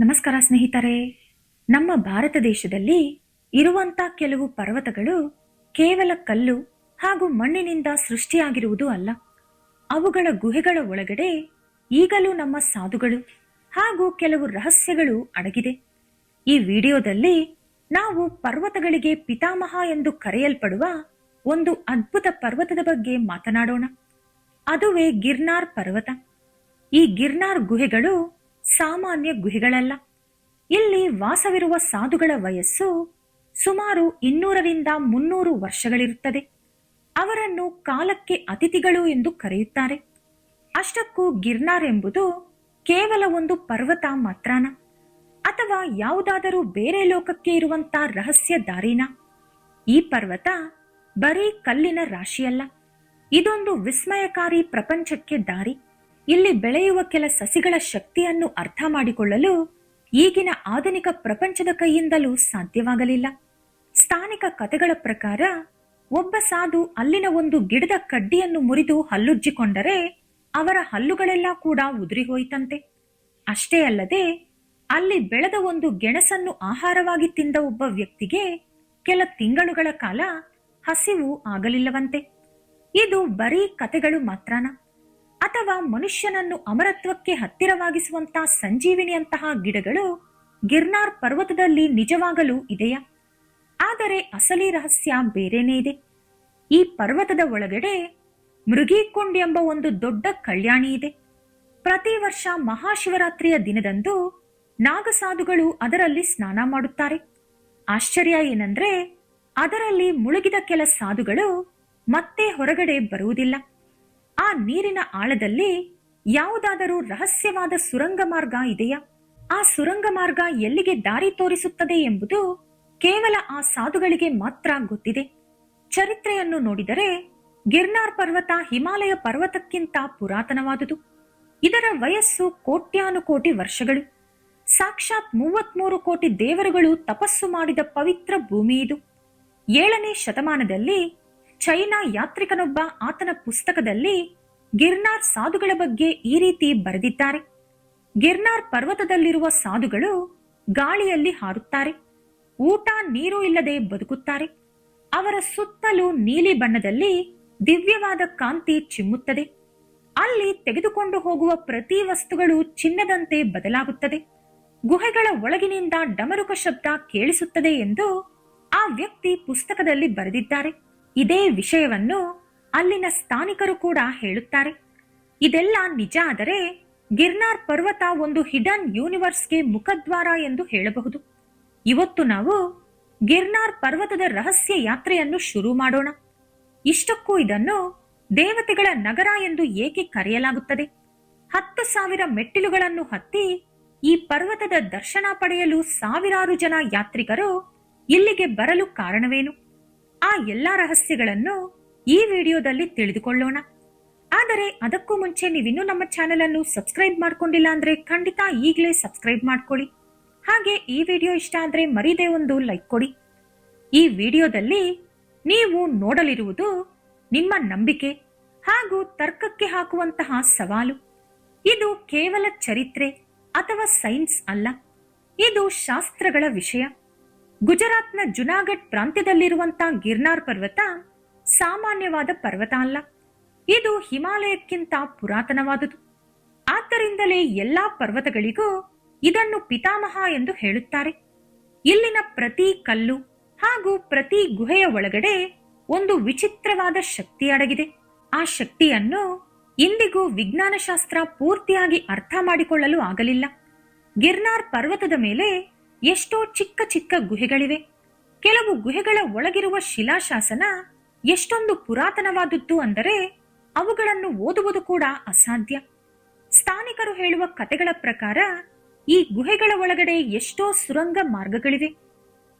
ನಮಸ್ಕಾರ ಸ್ನೇಹಿತರೆ. ನಮ್ಮ ಭಾರತ ದೇಶದಲ್ಲಿ ಇರುವಂತ ಕೆಲವು ಪರ್ವತಗಳು ಕೇವಲ ಕಲ್ಲು ಹಾಗೂ ಮಣ್ಣಿನಿಂದ ಸೃಷ್ಟಿಯಾಗಿರುವುದು ಅಲ್ಲ. ಅವುಗಳ ಗುಹೆಗಳ ಒಳಗಡೆ ಈಗಲೂ ನಮ್ಮ ಸಾಧುಗಳು ಹಾಗೂ ಕೆಲವು ರಹಸ್ಯಗಳು ಅಡಗಿದೆ. ಈ ವಿಡಿಯೋದಲ್ಲಿ ನಾವು ಪರ್ವತಗಳಿಗೆ ಪಿತಾಮಹ ಎಂದು ಕರೆಯಲ್ಪಡುವ ಒಂದು ಅದ್ಭುತ ಪರ್ವತದ ಬಗ್ಗೆ ಮಾತನಾಡೋಣ. ಅದುವೇ ಗಿರ್ನಾರ್ ಪರ್ವತ. ಈ ಗಿರ್ನಾರ್ ಗುಹೆಗಳು ಸಾಮಾನ್ಯ ಗುಹೆಗಳಲ್ಲ. ಇಲ್ಲಿ ವಾಸವಿರುವ ಸಾಧುಗಳ ವಯಸ್ಸು ಸುಮಾರು 200ರಿಂದ 300 ವರ್ಷಗಳಿರುತ್ತದೆ. ಅವರನ್ನು ಕಾಲಕ್ಕೆ ಅತಿಥಿಗಳು ಎಂದು ಕರೆಯುತ್ತಾರೆ. ಅಷ್ಟಕ್ಕೂ ಗಿರ್ನಾರ್ ಎಂಬುದು ಕೇವಲ ಒಂದು ಪರ್ವತ ಮಾತ್ರನ, ಅಥವಾ ಯಾವುದಾದರೂ ಬೇರೆ ಲೋಕಕ್ಕೆ ಇರುವಂತ ರಹಸ್ಯ ದಾರಿನ? ಈ ಪರ್ವತ ಬರೀ ಕಲ್ಲಿನ ರಾಶಿಯಲ್ಲ, ಇದೊಂದು ವಿಸ್ಮಯಕಾರಿ ಪ್ರಪಂಚಕ್ಕೆ ದಾರಿ. ಇಲ್ಲಿ ಬೆಳೆಯುವ ಕೆಲ ಸಸಿಗಳ ಶಕ್ತಿಯನ್ನು ಅರ್ಥ ಮಾಡಿಕೊಳ್ಳಲು ಈಗಿನ ಆಧುನಿಕ ಪ್ರಪಂಚದ ಕೈಯಿಂದಲೂ ಸಾಧ್ಯವಾಗಲಿಲ್ಲ. ಸ್ಥಾನಿಕ ಕಥೆಗಳ ಪ್ರಕಾರ ಒಬ್ಬ ಸಾಧು ಅಲ್ಲಿನ ಒಂದು ಗಿಡದ ಕಡ್ಡಿಯನ್ನು ಮುರಿದು ಹಲ್ಲುಜ್ಜಿಕೊಂಡರೆ ಅವರ ಹಲ್ಲುಗಳೆಲ್ಲ ಕೂಡ ಉದುರಿ ಹೋಯಿತಂತೆ. ಅಷ್ಟೇ ಅಲ್ಲದೆ ಅಲ್ಲಿ ಬೆಳೆದ ಒಂದು ಗೆಣಸನ್ನು ಆಹಾರವಾಗಿ ತಿಂದ ಒಬ್ಬ ವ್ಯಕ್ತಿಗೆ ಕೆಲ ತಿಂಗಳುಗಳ ಕಾಲ ಹಸಿವು ಆಗಲಿಲ್ಲವಂತೆ. ಇದು ಬರೀ ಕಥೆಗಳು ಮಾತ್ರನ, ಅಥವಾ ಮನುಷ್ಯನನ್ನು ಅಮರತ್ವಕ್ಕೆ ಹತ್ತಿರವಾಗಿಸುವಂತಹ ಸಂಜೀವಿನಿಯಂತಹ ಗಿಡಗಳು ಗಿರ್ನಾರ್ ಪರ್ವತದಲ್ಲಿ ನಿಜವಾಗಲೂ ಇದೆಯಾ? ಆದರೆ ಅಸಲಿ ರಹಸ್ಯ ಬೇರೆನೇ ಇದೆ. ಈ ಪರ್ವತದ ಒಳಗಡೆ ಮೃಗೀಕುಂಡ್ ಎಂಬ ಒಂದು ದೊಡ್ಡ ಕಲ್ಯಾಣಿ ಇದೆ. ಪ್ರತಿ ವರ್ಷ ಮಹಾಶಿವರಾತ್ರಿಯ ದಿನದಂದು ನಾಗಸಾಧುಗಳು ಅದರಲ್ಲಿ ಸ್ನಾನ ಮಾಡುತ್ತಾರೆ. ಆಶ್ಚರ್ಯ ಏನಂದ್ರೆ ಅದರಲ್ಲಿ ಮುಳುಗಿದ ಕೆಲ ಸಾಧುಗಳು ಮತ್ತೆ ಹೊರಗಡೆ ಬರುವುದಿಲ್ಲ. ಆ ನೀರಿನ ಆಳದಲ್ಲಿ ಯಾವುದಾದರೂ ರಹಸ್ಯವಾದ ಸುರಂಗ ಮಾರ್ಗ ಇದೆಯಾ? ಆ ಸುರಂಗ ಮಾರ್ಗ ಎಲ್ಲಿಗೆ ದಾರಿ ತೋರಿಸುತ್ತದೆ ಎಂಬುದು ಕೇವಲ ಆ ಸಾಧುಗಳಿಗೆ ಮಾತ್ರ ಗೊತ್ತಿದೆ. ಚರಿತ್ರೆಯನ್ನು ನೋಡಿದರೆ ಗಿರ್ನಾರ್ ಪರ್ವತ ಹಿಮಾಲಯ ಪರ್ವತಕ್ಕಿಂತ ಪುರಾತನವಾದುದು. ಇದರ ವಯಸ್ಸು ಕೋಟ್ಯಾನುಕೋಟಿ ವರ್ಷಗಳು. ಸಾಕ್ಷಾತ್ 33 ಕೋಟಿ ದೇವರುಗಳು ತಪಸ್ಸು ಮಾಡಿದ ಪವಿತ್ರ ಭೂಮಿ ಇದು. 7ನೇ ಶತಮಾನದಲ್ಲಿ ಚೈನಾ ಯಾತ್ರಿಕನೊಬ್ಬ ಆತನ ಪುಸ್ತಕದಲ್ಲಿ ಗಿರ್ನಾರ್ ಸಾಧುಗಳ ಬಗ್ಗೆ ಈ ರೀತಿ ಬರೆದಿದ್ದಾರೆ. ಗಿರ್ನಾರ್ ಪರ್ವತದಲ್ಲಿರುವ ಸಾಧುಗಳು ಗಾಳಿಯಲ್ಲಿ ಹಾರುತ್ತಾರೆ, ಊಟ ನೀರು ಇಲ್ಲದೆ ಬದುಕುತ್ತಾರೆ. ಅವರ ಸುತ್ತಲೂ ನೀಲಿ ಬಣ್ಣದಲ್ಲಿ ದಿವ್ಯವಾದ ಕಾಂತಿ ಚಿಮ್ಮುತ್ತದೆ. ಅಲ್ಲಿ ತೆಗೆದುಕೊಂಡು ಹೋಗುವ ಪ್ರತಿ ವಸ್ತುಗಳು ಚಿನ್ನದಂತೆ ಬದಲಾಗುತ್ತದೆ. ಗುಹೆಗಳ ಒಳಗಿನಿಂದ ಡಮರುಕ ಶಬ್ದ ಕೇಳಿಸುತ್ತದೆ ಎಂದು ಆ ವ್ಯಕ್ತಿ ಪುಸ್ತಕದಲ್ಲಿ ಬರೆದಿದ್ದಾರೆ. ಇದೇ ವಿಷಯವನ್ನು ಅಲ್ಲಿನ ಸ್ಥಾನಿಕರು ಕೂಡ ಹೇಳುತ್ತಾರೆ. ಇದೆಲ್ಲ ನಿಜ ಆದರೆ ಗಿರ್ನಾರ್ ಪರ್ವತ ಒಂದು ಹಿಡನ್ ಯೂನಿವರ್ಸ್ಗೆ ಮುಖದ್ವಾರ ಎಂದು ಹೇಳಬಹುದು. ಇವತ್ತು ನಾವು ಗಿರ್ನಾರ್ ಪರ್ವತದ ರಹಸ್ಯ ಯಾತ್ರೆಯನ್ನು ಶುರು ಮಾಡೋಣ. ಇಷ್ಟಕ್ಕೂ ಇದನ್ನು ದೇವತೆಗಳ ನಗರ ಎಂದು ಏಕೆ ಕರೆಯಲಾಗುತ್ತದೆ? 10,000 ಮೆಟ್ಟಿಲುಗಳನ್ನು ಹತ್ತಿ ಈ ಪರ್ವತದ ದರ್ಶನ ಪಡೆಯಲು ಸಾವಿರಾರು ಜನ ಯಾತ್ರಿಕರು ಇಲ್ಲಿಗೆ ಬರಲು ಕಾರಣವೇನು? ಆ ಎಲ್ಲಾ ರಹಸ್ಯಗಳನ್ನು ಈ ವಿಡಿಯೋದಲ್ಲಿ ತಿಳಿದುಕೊಳ್ಳೋಣ. ಆದರೆ ಅದಕ್ಕೂ ಮುಂಚೆ ನೀವಿನ್ನೂ ನಮ್ಮ ಚಾನೆಲ್ ಅನ್ನು ಸಬ್ಸ್ಕ್ರೈಬ್ ಮಾಡ್ಕೊಂಡಿಲ್ಲ ಅಂದ್ರೆ ಖಂಡಿತ ಈಗಲೇ ಸಬ್ಸ್ಕ್ರೈಬ್ ಮಾಡ್ಕೊಳ್ಳಿ. ಹಾಗೆ ಈ ವಿಡಿಯೋ ಇಷ್ಟ ಆದ್ರೆ ಮರೀದೆ ಒಂದು ಲೈಕ್ ಕೊಡಿ. ಈ ವಿಡಿಯೋದಲ್ಲಿ ನೀವು ನೋಡಲಿರುವುದು ನಿಮ್ಮ ನಂಬಿಕೆ ಹಾಗೂ ತರ್ಕಕ್ಕೆ ಹಾಕುವಂತಹ ಸವಾಲು. ಇದು ಕೇವಲ ಚರಿತ್ರೆ ಅಥವಾ ಸೈನ್ಸ್ ಅಲ್ಲ, ಇದು ಶಾಸ್ತ್ರಗಳ ವಿಷಯ. ಗುಜರಾತ್ನ ಜುನಾಗಢ್ ಪ್ರಾಂತ್ಯದಲ್ಲಿರುವಂತಹ ಗಿರ್ನಾರ್ ಪರ್ವತ ಸಾಮಾನ್ಯವಾದ ಪರ್ವತ ಅಲ್ಲ, ಇದು ಹಿಮಾಲಯಕ್ಕಿಂತ ಪುರಾತನವಾದುದು. ಆದ್ದರಿಂದಲೇ ಎಲ್ಲಾ ಪರ್ವತಗಳಿಗೂ ಇದನ್ನು ಪಿತಾಮಹ ಎಂದು ಹೇಳುತ್ತಾರೆ. ಇಲ್ಲಿನ ಪ್ರತಿ ಕಲ್ಲು ಹಾಗೂ ಪ್ರತಿ ಗುಹೆಯ ಒಳಗಡೆ ಒಂದು ವಿಚಿತ್ರವಾದ ಶಕ್ತಿ ಅಡಗಿದೆ. ಆ ಶಕ್ತಿಯನ್ನು ಇಂದಿಗೂ ವಿಜ್ಞಾನಶಾಸ್ತ್ರ ಪೂರ್ತಿಯಾಗಿ ಅರ್ಥ ಮಾಡಿಕೊಳ್ಳಲು ಆಗಲಿಲ್ಲ. ಗಿರ್ನಾರ್ ಪರ್ವತದ ಮೇಲೆ ಎಷ್ಟೋ ಚಿಕ್ಕ ಚಿಕ್ಕ ಗುಹೆಗಳಿವೆ. ಕೆಲವು ಗುಹೆಗಳ ಒಳಗಿರುವ ಶಿಲಾಶಾಸನ ಎಷ್ಟೊಂದು ಪುರಾತನವಾದದ್ದು ಅಂದರೆ ಅವುಗಳನ್ನು ಓದುವುದು ಕೂಡ ಅಸಾಧ್ಯ. ಸ್ಥಾನಿಕರು ಹೇಳುವ ಕಥೆಗಳ ಪ್ರಕಾರ ಈ ಗುಹೆಗಳ ಒಳಗಡೆ ಎಷ್ಟೋ ಸುರಂಗ ಮಾರ್ಗಗಳಿವೆ.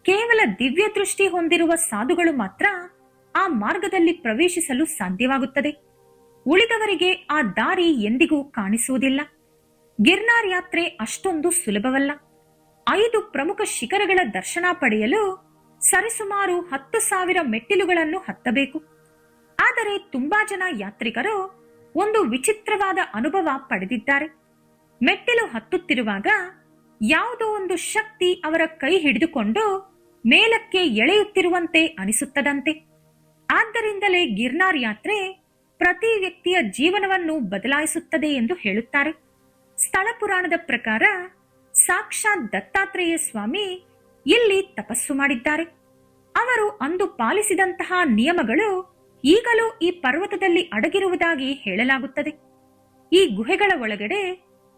ಕೇವಲ ದಿವ್ಯ ದೃಷ್ಟಿ ಹೊಂದಿರುವ ಸಾಧುಗಳು ಮಾತ್ರ ಆ ಮಾರ್ಗದಲ್ಲಿ ಪ್ರವೇಶಿಸಲು ಸಾಧ್ಯವಾಗುತ್ತದೆ. ಉಳಿದವರಿಗೆ ಆ ದಾರಿ ಎಂದಿಗೂ ಕಾಣಿಸುವುದಿಲ್ಲ. ಗಿರ್ನಾರ್ ಯಾತ್ರೆ ಅಷ್ಟೊಂದು ಸುಲಭವಲ್ಲ. 5 ಪ್ರಮುಖ ಶಿಖರಗಳ ದರ್ಶನ ಪಡೆಯಲು ಸರಿಸುಮಾರು 10,000 ಮೆಟ್ಟಿಲುಗಳನ್ನು ಹತ್ತಬೇಕು. ಆದರೆ ತುಂಬಾ ಜನ ಯಾತ್ರಿಕರು ಒಂದು ವಿಚಿತ್ರವಾದ ಅನುಭವ ಪಡೆದಿದ್ದಾರೆ. ಮೆಟ್ಟಿಲು ಹತ್ತುತ್ತಿರುವಾಗ ಯಾವುದೋ ಒಂದು ಶಕ್ತಿ ಅವರ ಕೈ ಹಿಡಿದುಕೊಂಡು ಮೇಲಕ್ಕೆ ಎಳೆಯುತ್ತಿರುವಂತೆ ಅನಿಸುತ್ತದಂತೆ. ಆದ್ದರಿಂದಲೇ ಗಿರ್ನಾರ್ ಯಾತ್ರೆ ಪ್ರತಿ ವ್ಯಕ್ತಿಯ ಜೀವನವನ್ನು ಬದಲಾಯಿಸುತ್ತದೆ ಎಂದು ಹೇಳುತ್ತಾರೆ. ಸ್ಥಳ ಪುರಾಣದ ಪ್ರಕಾರ ಸಾಕ್ಷಾತ್ ದತ್ತಾತ್ರೇಯ ಸ್ವಾಮಿ ಇಲ್ಲಿ ತಪಸ್ಸು ಮಾಡಿದ್ದಾರೆ. ಅವರು ಅಂದು ಪಾಲಿಸಿದಂತಹ ನಿಯಮಗಳು ಈಗಲೂ ಈ ಪರ್ವತದಲ್ಲಿ ಅಡಗಿರುವುದಾಗಿ ಹೇಳಲಾಗುತ್ತದೆ. ಈ ಗುಹೆಗಳ ಒಳಗಡೆ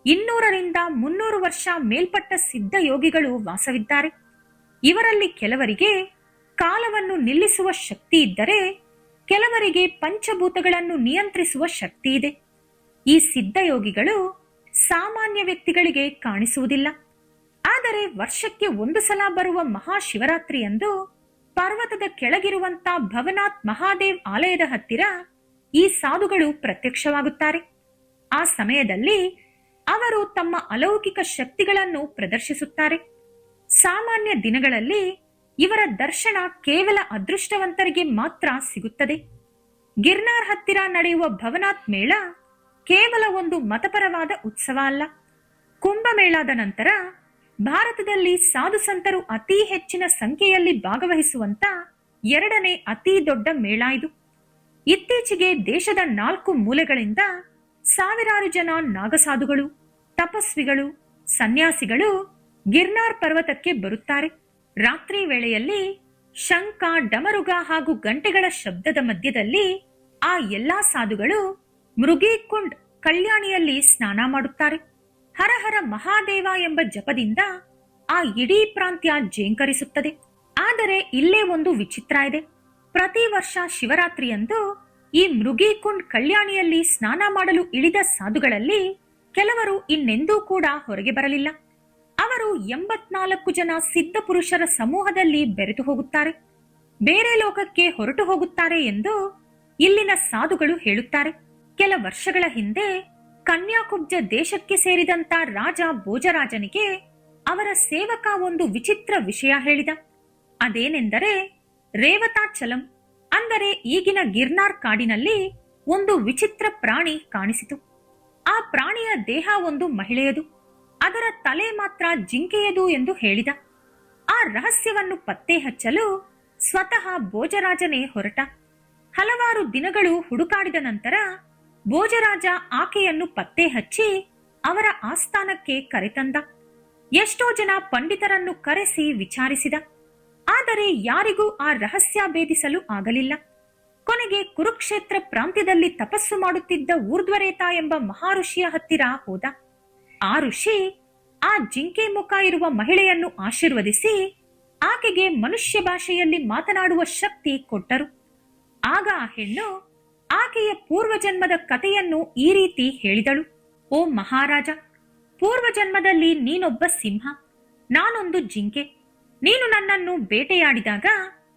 200ರಿಂದ 300 ವರ್ಷ ಮೇಲ್ಪಟ್ಟ ಸಿದ್ಧ ಯೋಗಿಗಳು ವಾಸವಿದ್ದಾರೆ. ಇವರಲ್ಲಿ ಕೆಲವರಿಗೆ ಕಾಲವನ್ನು ನಿಲ್ಲಿಸುವ ಶಕ್ತಿ ಇದ್ದರೆ, ಕೆಲವರಿಗೆ ಪಂಚಭೂತಗಳನ್ನು ನಿಯಂತ್ರಿಸುವ ಶಕ್ತಿ ಇದೆ. ಈ ಸಿದ್ಧ ಯೋಗಿಗಳು ಸಾಮಾನ್ಯ ವ್ಯಕ್ತಿಗಳಿಗೆ ಕಾಣಿಸುವುದಿಲ್ಲ. ಆದರೆ ವರ್ಷಕ್ಕೆ ಒಂದು ಸಲ ಬರುವ ಮಹಾಶಿವರಾತ್ರಿಯಂದು ಪರ್ವತದ ಕೆಳಗಿರುವಂತ ಭವನಾಥ್ ಮಹಾದೇವ್ ಆಲಯದ ಹತ್ತಿರ ಈ ಸಾಧುಗಳು ಪ್ರತ್ಯಕ್ಷವಾಗುತ್ತಾರೆ. ಆ ಸಮಯದಲ್ಲಿ ಅವರು ತಮ್ಮ ಅಲೌಕಿಕ ಶಕ್ತಿಗಳನ್ನು ಪ್ರದರ್ಶಿಸುತ್ತಾರೆ. ಸಾಮಾನ್ಯ ದಿನಗಳಲ್ಲಿ ಇವರ ದರ್ಶನ ಕೇವಲ ಅದೃಷ್ಟವಂತರಿಗೆ ಮಾತ್ರ ಸಿಗುತ್ತದೆ. ಗಿರ್ನಾರ್ ಹತ್ತಿರ ನಡೆಯುವ ಭವನಾಥ್ ಮೇಳ ಕೇವಲ ಒಂದು ಮತಪರವಾದ ಉತ್ಸವ ಅಲ್ಲ. ಕುಂಭಮೇಳದ ನಂತರ ಭಾರತದಲ್ಲಿ ಸಾಧು ಸಂತರು ಅತಿ ಹೆಚ್ಚಿನ ಸಂಖ್ಯೆಯಲ್ಲಿ ಭಾಗವಹಿಸುವಂತ 2ನೇ ಅತಿ ದೊಡ್ಡ ಮೇಳ ಇದು. ಇತ್ತೀಚೆಗೆ ದೇಶದ 4 ಮೂಲೆಗಳಿಂದ ಸಾವಿರಾರು ಜನ ನಾಗಸಾಧುಗಳು, ತಪಸ್ವಿಗಳು, ಸನ್ಯಾಸಿಗಳು ಗಿರ್ನಾರ್ ಪರ್ವತಕ್ಕೆ ಬರುತ್ತಾರೆ. ರಾತ್ರಿ ವೇಳೆಯಲ್ಲಿ ಶಂಖ, ಡಮರುಗ ಹಾಗೂ ಗಂಟೆಗಳ ಶಬ್ದದ ಮಧ್ಯದಲ್ಲಿ ಆ ಎಲ್ಲಾ ಸಾಧುಗಳು ಮೃಗೀಕುಂಡ್ ಕಲ್ಯಾಣಿಯಲ್ಲಿ ಸ್ನಾನ ಮಾಡುತ್ತಾರೆ. ಹರ ಹರ ಮಹಾದೇವ ಎಂಬ ಜಪದಿಂದ ಆ ಇಡೀ ಪ್ರಾಂತ್ಯ ಜೇಂಕರಿಸುತ್ತದೆ. ಆದರೆ ಇಲ್ಲೇ ಒಂದು ವಿಚಿತ್ರ ಇದೆ. ಪ್ರತಿ ವರ್ಷ ಶಿವರಾತ್ರಿಯಂದು ಈ ಮೃಗೀಕುಂಡ್ ಕಲ್ಯಾಣಿಯಲ್ಲಿ ಸ್ನಾನ ಮಾಡಲು ಇಳಿದ ಸಾಧುಗಳಲ್ಲಿ ಕೆಲವರು ಇನ್ನೆಂದೂ ಕೂಡ ಹೊರಗೆ ಬರಲಿಲ್ಲ. ಅವರು 84 ಜನ ಸಿದ್ಧ ಪುರುಷರ ಸಮೂಹದಲ್ಲಿ ಬೆರೆತು ಹೋಗುತ್ತಾರೆ, ಬೇರೆ ಲೋಕಕ್ಕೆ ಹೊರಟು ಹೋಗುತ್ತಾರೆ ಎಂದು ಇಲ್ಲಿನ ಸಾಧುಗಳು ಹೇಳುತ್ತಾರೆ. ಕೆಲ ವರ್ಷಗಳ ಹಿಂದೆ ಕನ್ಯಾಕುಬ್ಜ ದೇಶಕ್ಕೆ ಸೇರಿದಂತ ರಾಜ ಭೋಜರಾಜನಿಗೆ ಅವರ ಸೇವಕ ಒಂದು ವಿಚಿತ್ರ ವಿಷಯ ಹೇಳಿದ. ಅದೇನೆಂದರೆ, ರೇವತಾಚಲಂ ಅಂದರೆ ಈಗಿನ ಗಿರ್ನಾರ್ ಕಾಡಿನಲ್ಲಿ ಒಂದು ವಿಚಿತ್ರ ಪ್ರಾಣಿ ಕಾಣಿಸಿತು. ಆ ಪ್ರಾಣಿಯ ದೇಹ ಒಂದು ಮಹಿಳೆಯದು, ಅದರ ತಲೆ ಮಾತ್ರ ಜಿಂಕೆಯದು ಎಂದು ಹೇಳಿದ. ಆ ರಹಸ್ಯವನ್ನು ಪತ್ತೆ ಹಚ್ಚಲು ಸ್ವತಃ ಭೋಜರಾಜನೇ ಹೊರಟ. ಹಲವಾರು ದಿನಗಳು ಹುಡುಕಾಡಿದ ನಂತರ ಭೋಜರಾಜ ಆಕೆಯನ್ನು ಪತ್ತೆ ಹಚ್ಚಿ ಅವರ ಆಸ್ಥಾನಕ್ಕೆ ಕರೆತಂದ. ಎಷ್ಟೋ ಜನ ಪಂಡಿತರನ್ನು ಕರೆಸಿ ವಿಚಾರಿಸಿದ. ಆದರೆ ಯಾರಿಗೂ ಆ ರಹಸ್ಯ ಭೇದಿಸಲು ಆಗಲಿಲ್ಲ. ಕೊನೆಗೆ ಕುರುಕ್ಷೇತ್ರ ಪ್ರಾಂತ್ಯದಲ್ಲಿ ತಪಸ್ಸು ಮಾಡುತ್ತಿದ್ದ ಊರ್ಧ್ವರೇತ ಎಂಬ ಮಹಾಋಷಿಯ ಹತ್ತಿರ ಹೋದ. ಆ ಋಷಿ ಆ ಜಿಂಕೆ ಮುಖ ಇರುವ ಮಹಿಳೆಯನ್ನು ಆಶೀರ್ವದಿಸಿ ಆಕೆಗೆ ಮನುಷ್ಯ ಭಾಷೆಯಲ್ಲಿ ಮಾತನಾಡುವ ಶಕ್ತಿ ಕೊಟ್ಟರು. ಆಗ ಆ ಹೆಣ್ಣು ಆಕೆಯ ಪೂರ್ವಜನ್ಮದ ಕಥೆಯನ್ನು ಈ ರೀತಿ ಹೇಳಿದಳು. ಓ ಮಹಾರಾಜ, ಪೂರ್ವಜನ್ಮದಲ್ಲಿ ನೀನೊಬ್ಬ ಸಿಂಹ, ನಾನೊಂದು ಜಿಂಕೆ. ನೀನು ನನ್ನನ್ನು ಬೇಟೆಯಾಡಿದಾಗ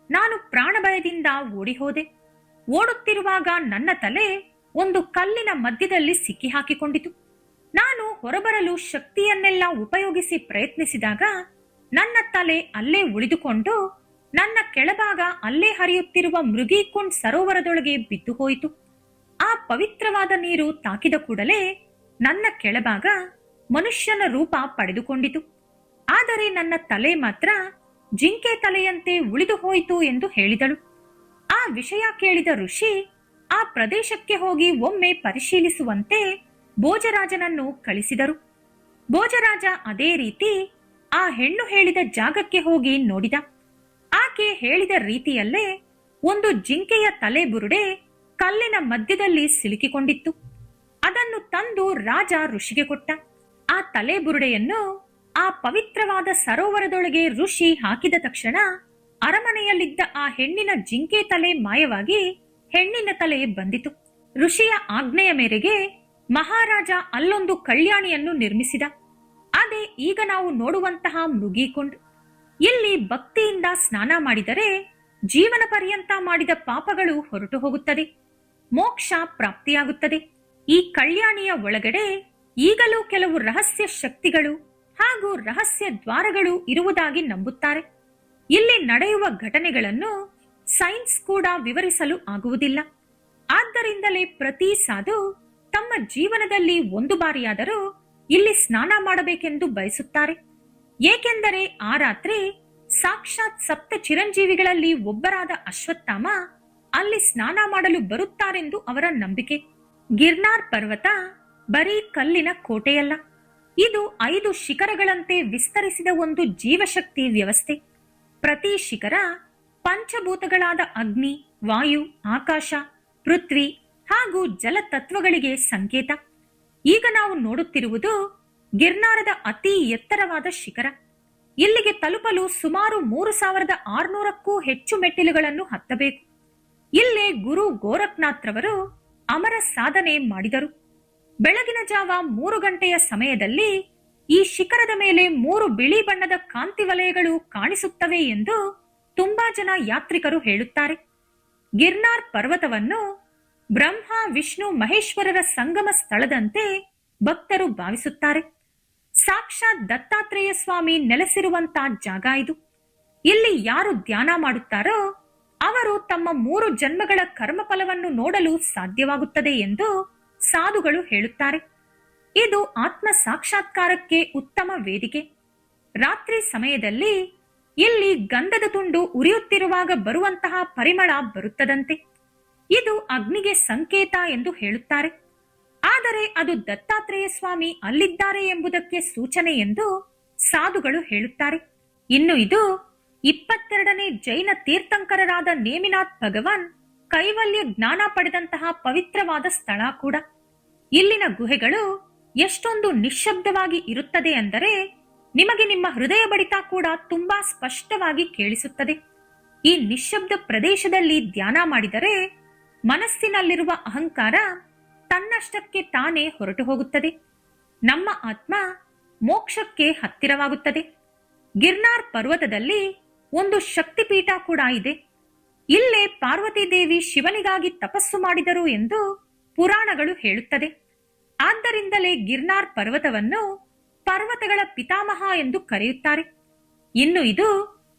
ನಾನು ಪ್ರಾಣಭಯದಿಂದ ಓಡಿಹೋದೆ. ಓಡುತ್ತಿರುವಾಗ ನನ್ನ ತಲೆ ಒಂದು ಕಲ್ಲಿನ ಮಧ್ಯದಲ್ಲಿ ಸಿಕ್ಕಿ ಹಾಕಿಕೊಂಡಿತು. ನಾನು ಹೊರಬರಲು ಶಕ್ತಿಯನ್ನೆಲ್ಲ ಉಪಯೋಗಿಸಿ ಪ್ರಯತ್ನಿಸಿದಾಗ ನನ್ನ ತಲೆ ಅಲ್ಲೇ ಉಳಿದುಕೊಂಡು ನನ್ನ ಕೆಳಭಾಗ ಅಲ್ಲೇ ಹರಿಯುತ್ತಿರುವ ಮೃಗೀಕುಂಡ್ ಸರೋವರದೊಳಗೆ ಬಿದ್ದು ಹೋಯಿತು. ಆ ಪವಿತ್ರವಾದ ನೀರು ತಾಕಿದ ಕೂಡಲೇ ನನ್ನ ಕೆಳಭಾಗ ಮನುಷ್ಯನ ರೂಪ ಪಡೆದುಕೊಂಡಿತು. ಆದರೆ ನನ್ನ ತಲೆ ಮಾತ್ರ ಜಿಂಕೆ ತಲೆಯಂತೆ ಉಳಿದು ಹೋಯಿತು ಎಂದು ಹೇಳಿದಳು. ಆ ವಿಷಯ ಕೇಳಿದ ಋಷಿ ಆ ಪ್ರದೇಶಕ್ಕೆ ಹೋಗಿ ಒಮ್ಮೆ ಪರಿಶೀಲಿಸುವಂತೆ ಭೋಜರಾಜನನ್ನು ಕಳಿಸಿದರು. ಭೋಜರಾಜ ಅದೇ ರೀತಿ ಆ ಹೆಣ್ಣು ಹೇಳಿದ ಜಾಗಕ್ಕೆ ಹೋಗಿ ನೋಡಿದ. ಆಕೆ ಹೇಳಿದ ರೀತಿಯಲ್ಲೇ ಒಂದು ಜಿಂಕೆಯ ತಲೆ ಬುರುಡೆ ಕಲ್ಲಿನ ಮಧ್ಯದಲ್ಲಿ ಸಿಲುಕಿಕೊಂಡಿತ್ತು. ಅದನ್ನು ತಂದು ರಾಜ ಋಷಿಗೆ ಕೊಟ್ಟ. ಆ ತಲೆ ಬುರುಡೆಯನ್ನು ಆ ಪವಿತ್ರವಾದ ಸರೋವರದೊಳಗೆ ಋಷಿ ಹಾಕಿದ ತಕ್ಷಣ ಅರಮನೆಯಲ್ಲಿದ್ದ ಆ ಹೆಣ್ಣಿನ ಜಿಂಕೆ ತಲೆ ಮಾಯವಾಗಿ ಹೆಣ್ಣಿನ ತಲೆ ಬಂದಿತು. ಋಷಿಯ ಆಜ್ಞೆಯ ಮೇರೆಗೆ ಮಹಾರಾಜ ಅಲ್ಲೊಂದು ಕಲ್ಯಾಣಿಯನ್ನು ನಿರ್ಮಿಸಿದ. ಅದೇ ಈಗ ನಾವು ನೋಡುವಂತಹ ಮೃಗೀಕುಂಡ್. ಇಲ್ಲಿ ಭಕ್ತಿಯಿಂದ ಸ್ನಾನ ಮಾಡಿದರೆ ಜೀವನ ಪರ್ಯಂತ ಮಾಡಿದ ಪಾಪಗಳು ಹೊರಟು ಹೋಗುತ್ತದೆ, ಮೋಕ್ಷ ಪ್ರಾಪ್ತಿಯಾಗುತ್ತದೆ. ಈ ಕಲ್ಯಾಣಿಯ ಒಳಗಡೆ ಈಗಲೂ ಕೆಲವು ರಹಸ್ಯ ಶಕ್ತಿಗಳು ಹಾಗೂ ರಹಸ್ಯ ದ್ವಾರಗಳು ಇರುವುದಾಗಿ ನಂಬುತ್ತಾರೆ. ಇಲ್ಲಿ ನಡೆಯುವ ಘಟನೆಗಳನ್ನು ಸೈನ್ಸ್ ಕೂಡ ವಿವರಿಸಲು ಆಗುವುದಿಲ್ಲ. ಆದ್ದರಿಂದಲೇ ಪ್ರತಿ ಸಾಧು ತಮ್ಮ ಜೀವನದಲ್ಲಿ ಒಂದು ಬಾರಿಯಾದರೂ ಇಲ್ಲಿ ಸ್ನಾನ ಮಾಡಬೇಕೆಂದು ಬಯಸುತ್ತಾರೆ. ಏಕೆಂದರೆ ಆ ರಾತ್ರಿ ಸಾಕ್ಷಾತ್ ಸಪ್ತ ಚಿರಂಜೀವಿಗಳಲ್ಲಿ ಒಬ್ಬರಾದ ಅಶ್ವತ್ಥಾಮ ಅಲ್ಲಿ ಸ್ನಾನ ಮಾಡಲು ಬರುತ್ತಾರೆಂದು ಅವರ ನಂಬಿಕೆ. ಗಿರ್ನಾರ್ ಪರ್ವತ ಬರೀ ಕಲ್ಲಿನ ಕೋಟೆಯಲ್ಲ, ಇದು 5 ಶಿಖರಗಳಂತೆ ವಿಸ್ತರಿಸಿದ ಒಂದು ಜೀವಶಕ್ತಿ ವ್ಯವಸ್ಥೆ. ಪ್ರತಿ ಶಿಖರ ಪಂಚಭೂತಗಳಾದ ಅಗ್ನಿ, ವಾಯು, ಆಕಾಶ, ಪೃಥ್ವಿ ಹಾಗೂ ಜಲತತ್ವಗಳಿಗೆ ಸಂಕೇತ. ಈಗ ನಾವು ನೋಡುತ್ತಿರುವುದು ಗಿರ್ನಾರದ ಅತಿ ಎತ್ತರವಾದ ಶಿಖರ. ಇಲ್ಲಿಗೆ ತಲುಪಲು ಸುಮಾರು 3600ಕ್ಕೂ ಹೆಚ್ಚು ಮೆಟ್ಟಿಲುಗಳನ್ನು ಹತ್ತಬೇಕು. ಇಲ್ಲೇ ಗುರು ಗೋರಖ್ನಾಥ್ರವರು ಅಮರ ಸಾಧನೆ ಮಾಡಿದರು. ಬೆಳಗಿನ ಜಾವ 3 ಗಂಟೆಯ ಸಮಯದಲ್ಲಿ ಈ ಶಿಖರದ ಮೇಲೆ 3 ಬಿಳಿ ಬಣ್ಣದ ಕಾಂತಿ ವಲಯಗಳು ಕಾಣಿಸುತ್ತವೆ ಎಂದು ತುಂಬಾ ಜನ ಯಾತ್ರಿಕರು ಹೇಳುತ್ತಾರೆ. ಗಿರ್ನಾರ್ ಪರ್ವತವನ್ನು ಬ್ರಹ್ಮ, ವಿಷ್ಣು, ಮಹೇಶ್ವರರ ಸಂಗಮ ಸ್ಥಳದಂತೆ ಭಕ್ತರು ಭಾವಿಸುತ್ತಾರೆ. ಸಾಕ್ಷಾತ್ ದತ್ತಾತ್ರೇಯ ಸ್ವಾಮಿ ನೆಲೆಸಿರುವಂತಹ ಜಾಗ ಇದು. ಇಲ್ಲಿ ಯಾರು ಧ್ಯಾನ ಮಾಡುತ್ತಾರೋ ಅವರು ತಮ್ಮ 3 ಜನ್ಮಗಳ ಕರ್ಮಫಲವನ್ನು ನೋಡಲು ಸಾಧ್ಯವಾಗುತ್ತದೆ ಎಂದು ಸಾಧುಗಳು ಹೇಳುತ್ತಾರೆ. ಇದು ಆತ್ಮ ಸಾಕ್ಷಾತ್ಕಾರಕ್ಕೆ ಉತ್ತಮ ವೇದಿಕೆ. ರಾತ್ರಿ ಸಮಯದಲ್ಲಿ ಇಲ್ಲಿ ಗಂಧದ ತುಂಡು ಉರಿಯುತ್ತಿರುವಾಗ ಬರುವಂತಹ ಪರಿಮಳ ಬರುತ್ತದಂತೆ. ಇದು ಅಗ್ನಿಗೆ ಸಂಕೇತ ಎಂದು ಹೇಳುತ್ತಾರೆ. ಆದರೆ ಅದು ದತ್ತಾತ್ರೇಯ ಸ್ವಾಮಿ ಅಲ್ಲಿದ್ದಾರೆ ಎಂಬುದಕ್ಕೆ ಸೂಚನೆ ಎಂದು ಸಾಧುಗಳು ಹೇಳುತ್ತಾರೆ. ಇನ್ನು ಇದು 22ನೇ ಜೈನ ತೀರ್ಥಂಕರರಾದ ನೇಮಿನಾಥ್ ಭಗವಾನ್ ಕೈವಲ್ಯ ಜ್ಞಾನ ಪಡೆದಂತಹ ಪವಿತ್ರವಾದ ಸ್ಥಳ ಕೂಡ. ಇಲ್ಲಿನ ಗುಹೆಗಳು ಎಷ್ಟೊಂದು ನಿಶ್ಶಬ್ದವಾಗಿ ಇರುತ್ತದೆ ಅಂದರೆ ನಿಮಗೆ ನಿಮ್ಮ ಹೃದಯ ಬಡಿತ ಕೂಡ ತುಂಬಾ ಸ್ಪಷ್ಟವಾಗಿ ಕೇಳಿಸುತ್ತದೆ. ಈ ನಿಶ್ಶಬ್ದ ಪ್ರದೇಶದಲ್ಲಿ ಧ್ಯಾನ ಮಾಡಿದರೆ ಮನಸ್ಸಿನಲ್ಲಿರುವ ಅಹಂಕಾರ ತನ್ನಷ್ಟಕ್ಕೆ ತಾನೇ ಹೊರಟು ಹೋಗುತ್ತದೆ. ನಮ್ಮ ಆತ್ಮ ಮೋಕ್ಷಕ್ಕೆ ಹತ್ತಿರವಾಗುತ್ತದೆ. ಗಿರ್ನಾರ್ ಪರ್ವತದಲ್ಲಿ ಒಂದು ಶಕ್ತಿಪೀಠ ಕೂಡ ಇದೆ. ಇಲ್ಲೇ ಪಾರ್ವತಿ ದೇವಿ ಶಿವನಿಗಾಗಿ ತಪಸ್ಸು ಮಾಡಿದರು ಎಂದು ಪುರಾಣಗಳು ಹೇಳುತ್ತದೆ. ಆದ್ದರಿಂದಲೇ ಗಿರ್ನಾರ್ ಪರ್ವತವನ್ನು ಪರ್ವತಗಳ ಪಿತಾಮಹ ಎಂದು ಕರೆಯುತ್ತಾರೆ. ಇನ್ನು ಇದು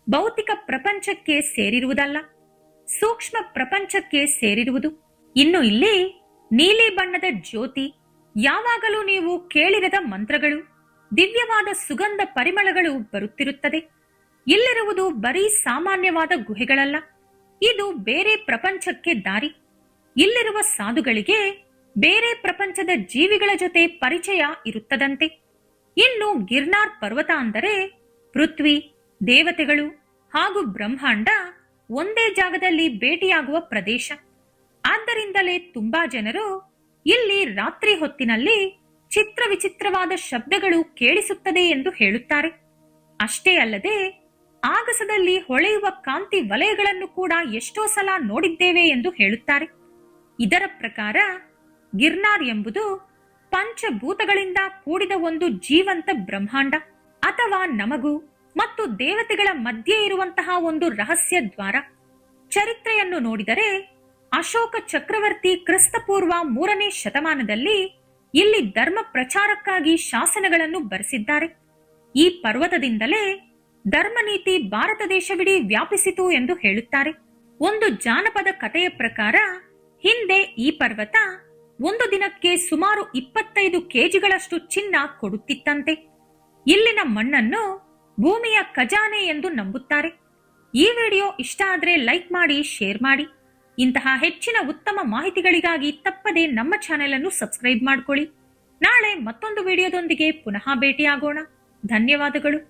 ಭೌತಿಕ ಪ್ರಪಂಚಕ್ಕೆ ಸೇರಿರುವುದಲ್ಲ, ಸೂಕ್ಷ್ಮ ಪ್ರಪಂಚಕ್ಕೆ ಸೇರಿರುವುದು. ಇನ್ನು ಇಲ್ಲಿ ನೀಲಿ ಬಣ್ಣದ ಜ್ಯೋತಿ, ಯಾವಾಗಲೂ ನೀವು ಕೇಳಿರದ ಮಂತ್ರಗಳು, ದಿವ್ಯವಾದ ಸುಗಂಧ ಪರಿಮಳಗಳು ಬರುತ್ತಿರುತ್ತದೆ. ಇಲ್ಲಿರುವುದು ಬರೀ ಸಾಮಾನ್ಯವಾದ ಗುಹೆಗಳಲ್ಲ, ಇದು ಬೇರೆ ಪ್ರಪಂಚಕ್ಕೆ ದಾರಿ. ಇಲ್ಲಿರುವ ಸಾಧುಗಳಿಗೆ ಬೇರೆ ಪ್ರಪಂಚದ ಜೀವಿಗಳ ಜೊತೆ ಪರಿಚಯ ಇರುತ್ತದಂತೆ. ಇನ್ನು ಗಿರ್ನಾರ್ ಪರ್ವತ ಅಂದರೆ ಪೃಥ್ವಿ, ದೇವತೆಗಳು ಹಾಗೂ ಬ್ರಹ್ಮಾಂಡ ಒಂದೇ ಜಾಗದಲ್ಲಿ ಭೇಟಿಯಾಗುವ ಪ್ರದೇಶ. ಆದ್ದರಿಂದಲೇ ತುಂಬಾ ಜನರು ಇಲ್ಲಿ ರಾತ್ರಿ ಹೊತ್ತಿನಲ್ಲಿ ಚಿತ್ರ ವಿಚಿತ್ರವಾದ ಶಬ್ದಗಳು ಕೇಳಿಸುತ್ತದೆ ಎಂದು ಹೇಳುತ್ತಾರೆ. ಅಷ್ಟೇ ಅಲ್ಲದೆ ಆಗಸದಲ್ಲಿ ಹೊಳೆಯುವ ಕಾಂತಿ ವಲಯಗಳನ್ನು ಕೂಡ ಎಷ್ಟೋ ಸಲ ನೋಡಿದ್ದೇವೆ ಎಂದು ಹೇಳುತ್ತಾರೆ. ಇದರ ಪ್ರಕಾರ ಗಿರ್ನಾರ್ ಎಂಬುದು ಪಂಚಭೂತಗಳಿಂದ ಕೂಡಿದ ಒಂದು ಜೀವಂತ ಬ್ರಹ್ಮಾಂಡ, ಅಥವಾ ನಮಗೂ ಮತ್ತು ದೇವತೆಗಳ ಮಧ್ಯೆ ಇರುವಂತಹ ಒಂದು ರಹಸ್ಯ ದ್ವಾರ. ಚರಿತ್ರೆಯನ್ನು ನೋಡಿದರೆ ಅಶೋಕ ಚಕ್ರವರ್ತಿ ಕ್ರಿಸ್ತಪೂರ್ವ 3ನೇ ಶತಮಾನದಲ್ಲಿ ಇಲ್ಲಿ ಧರ್ಮ ಪ್ರಚಾರಕ್ಕಾಗಿ ಶಾಸನಗಳನ್ನು ಬರೆಸಿದ್ದಾರೆ. ಈ ಪರ್ವತದಿಂದಲೇ ಧರ್ಮನೀತಿ ಭಾರತ ದೇಶವಿಡೀ ವ್ಯಾಪಿಸಿತು ಎಂದು ಹೇಳುತ್ತಾರೆ. ಒಂದು ಜಾನಪದ ಕಥೆಯ ಪ್ರಕಾರ ಹಿಂದೆ ಈ ಪರ್ವತ ಒಂದು ದಿನಕ್ಕೆ ಸುಮಾರು 25 ಕೆಜಿಗಳಷ್ಟು ಚಿನ್ನ ಕೊಡುತ್ತಿತ್ತಂತೆ. ಇಲ್ಲಿನ ಮಣ್ಣನ್ನು ಭೂಮಿಯ ಖಜಾನೆ ಎಂದು ನಂಬುತ್ತಾರೆ. ಈ ವಿಡಿಯೋ ಇಷ್ಟ ಆದ್ರೆ ಲೈಕ್ ಮಾಡಿ, ಶೇರ್ ಮಾಡಿ. ಇಂತಹ ಹೆಚ್ಚಿನ ಉತ್ತಮ ಮಾಹಿತಿಗಳಿಗಾಗಿ ತಪ್ಪದೆ ನಮ್ಮ ಚಾನೆಲ್ ಅನ್ನು ಸಬ್ಸ್ಕ್ರೈಬ್ ಮಾಡಿಕೊಳ್ಳಿ. ನಾಳೆ ಮತ್ತೊಂದು ವಿಡಿಯೋದೊಂದಿಗೆ ಪುನಃ ಭೇಟಿಯಾಗೋಣ. ಧನ್ಯವಾದಗಳು.